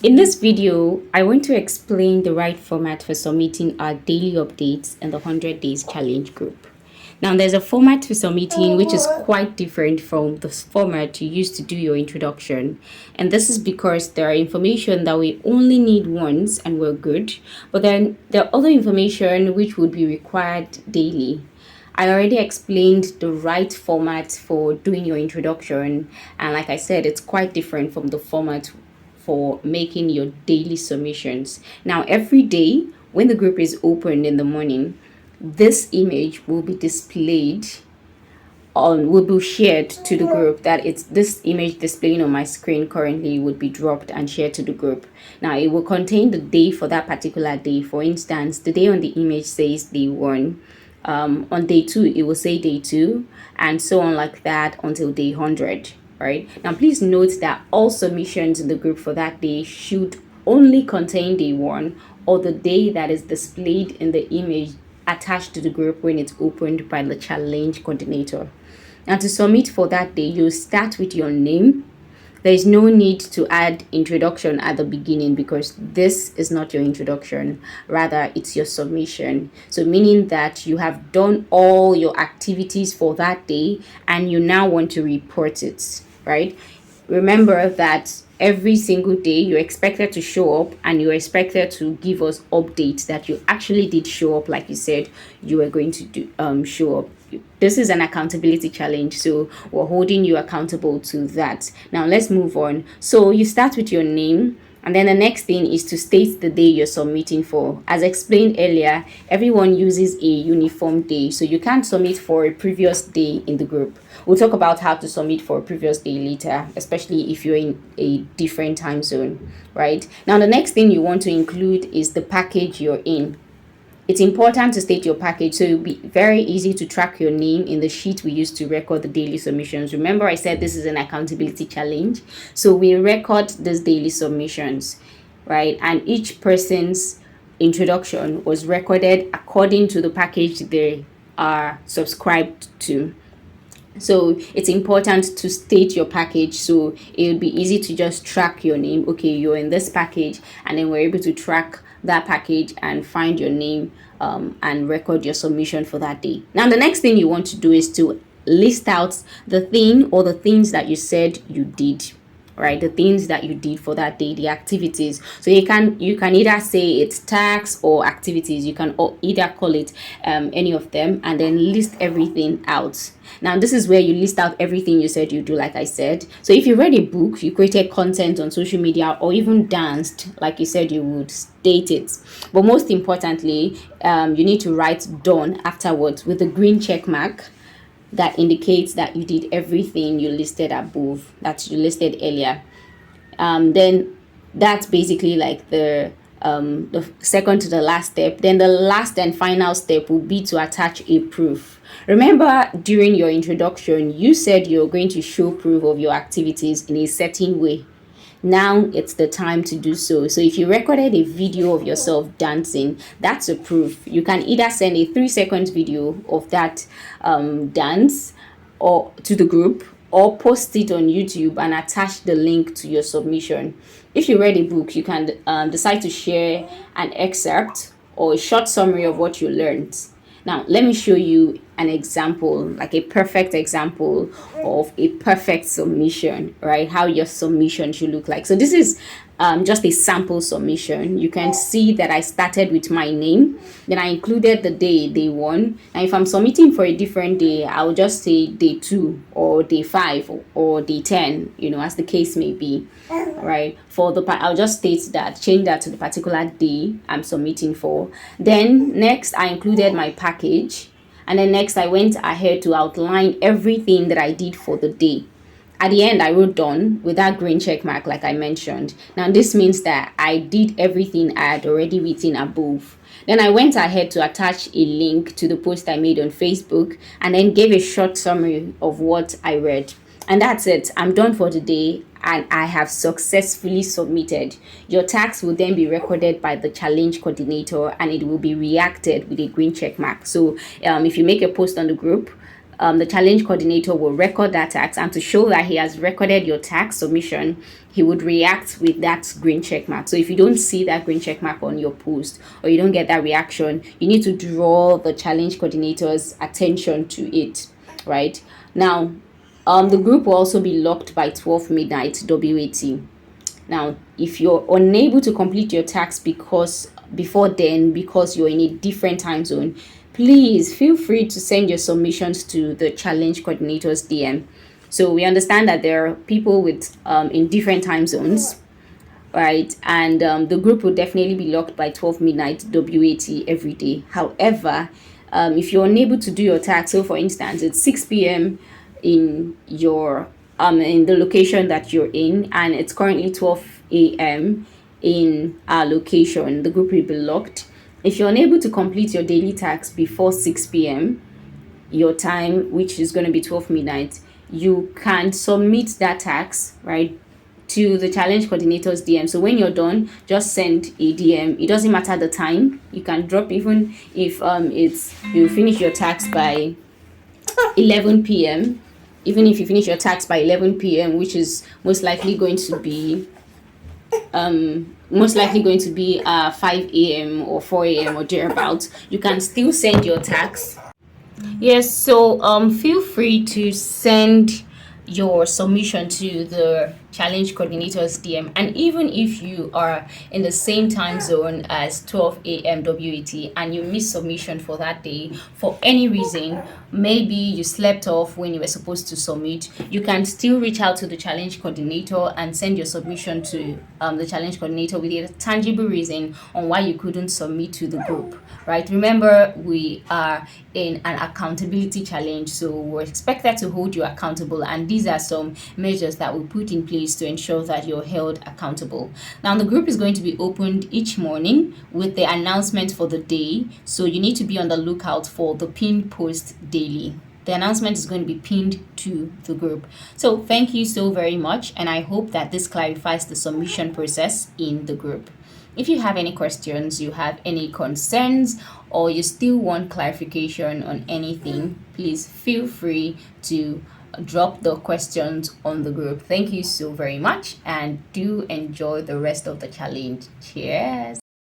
In this video, I want to explain the right format for submitting our daily updates in the 100 Days Challenge group. Now, there's a format for submitting which is quite different from the format you used to do your introduction. And this is because there are information that we only need once and we're good, but then there are other information which would be required daily. I already explained the right format for doing your introduction, and like I said, it's quite different from the format for making your daily submissions. Now, every day when the group is opened in the morning, this image will be displayed on will be shared to the group. That it's this image displaying on my screen currently would be dropped and shared to the group. Now it will contain the day for that particular day. For instance, the day on the image says day 1. On day 2 it will say day 2, and so on like that until day 100. Right now, please note that all submissions in the group for that day should only contain day 1 or the day that is displayed in the image attached to the group when it's opened by the challenge coordinator. Now, to submit for that day, you start with your name. There is no need to add introduction at the beginning because this is not your introduction, rather it's your submission. So meaning that you have done all your activities for that day and you now want to report it, right? Remember that every single day you're expected to show up and you're expected to give us updates that you actually did show up like you said you were going to do show up. This is an accountability challenge, so we're holding you accountable to that. Now let's move on. So you start with your name, and then the next thing is to state the day you're submitting for. As explained earlier, everyone uses a uniform day, so you can't submit for a previous day in the group. We'll talk about how to submit for a previous day later, especially if you're in a different time zone, right? Now, the next thing you want to include is the package you're in. It's important to state your package so it'll be very easy to track your name in the sheet we use to record the daily submissions. Remember, I said this is an accountability challenge. So we record these daily submissions, right? And each person's introduction was recorded according to the package they are subscribed to. So it's important to state your package so it would be easy to just track your name. Okay, you're in this package, and then we're able to track that package and find your name and record your submission for that day. Now, the next thing you want to do is to list out the thing or the things that you said you did, right? The things that you did for that day, the activities. So you can either say it's tasks or activities. You can either call it any of them and then list everything out. Now this is where you list out everything you said you do, like I said. So if you read a book, you created content on social media, or even danced like you said you would, state it. But most importantly, you need to write done afterwards with the green check mark that indicates that you did everything you listed above, that you listed earlier. Then that's basically like the second to the last step. Then the last and final step will be to attach a proof. Remember, during your introduction, you said you're going to show proof of your activities in a certain way. Now it's the time to do so. So if you recorded a video of yourself dancing, that's a proof. You can either send a 3-second video of that dance or to the group, or post it on YouTube and attach the link to your submission. If you read a book, you can decide to share an excerpt or a short summary of what you learned. Now, let me show you an example, like a perfect example of a perfect submission, right? How your submission should look like. So this is just a sample submission. You can see that I started with my name, then I included the day 1. And if I'm submitting for a different day, I'll just say day 2 or day 5 or day 10, as the case may be, right? I'll just state that, change that to the particular day I'm submitting for. Then next, I included my package. And then next, I went ahead to outline everything that I did for the day. At the end, I wrote done with that green check mark, like I mentioned. Now, this means that I did everything I had already written above. Then I went ahead to attach a link to the post I made on Facebook and then gave a short summary of what I read. And that's it. I'm done for the day and I have successfully submitted. Your task will then be recorded by the challenge coordinator and it will be reacted with a green check mark. So if you make a post on the group, the challenge coordinator will record that task, and to show that he has recorded your task submission, he would react with that green check mark. So if you don't see that green check mark on your post, or you don't get that reaction, you need to draw the challenge coordinator's attention to it, right? Now, the group will also be locked by 12 midnight WAT. Now, if you're unable to complete your task before then, because you're in a different time zone, please feel free to send your submissions to the challenge coordinator's DM. So we understand that there are people with in different time zones, right? And the group will definitely be locked by 12 midnight WAT every day. However, if you're unable to do your task, so for instance, it's 6 p.m. in your in the location that you're in, and it's currently 12 a.m. in our location, the group will be locked. If you're unable to complete your daily tasks before 6 p.m. your time, which is going to be 12 midnight, you can submit that task, right, to the challenge coordinator's DM. So when you're done, just send a DM. It doesn't matter the time. You can drop, even if it's you finish your task by 11 p.m. Even if you finish your task by 11 p.m., which is most likely going to be 5 a.m. or 4 a.m. or thereabouts, you can still send your tax. Yes, so feel free to send your submission to the challenge coordinator's DM. And even if you are in the same time zone as 12 a.m. WAT and you miss submission for that day for any reason, maybe you slept off when you were supposed to submit, you can still reach out to the challenge coordinator and send your submission to the challenge coordinator with a tangible reason on why you couldn't submit to the group, right? Remember, we are in an accountability challenge, so we're expected to hold you accountable, and these are some measures that we put in place to ensure that you're held accountable. Now, the group is going to be opened each morning with the announcement for the day, so you need to be on the lookout for the pinned post daily. The announcement is going to be pinned to the group. So thank you so very much, and I hope that this clarifies the submission process in the group. If you have any questions, you have any concerns, or you still want clarification on anything, please feel free to drop the questions on the group. Thank you so very much, and do enjoy the rest of the challenge. Cheers.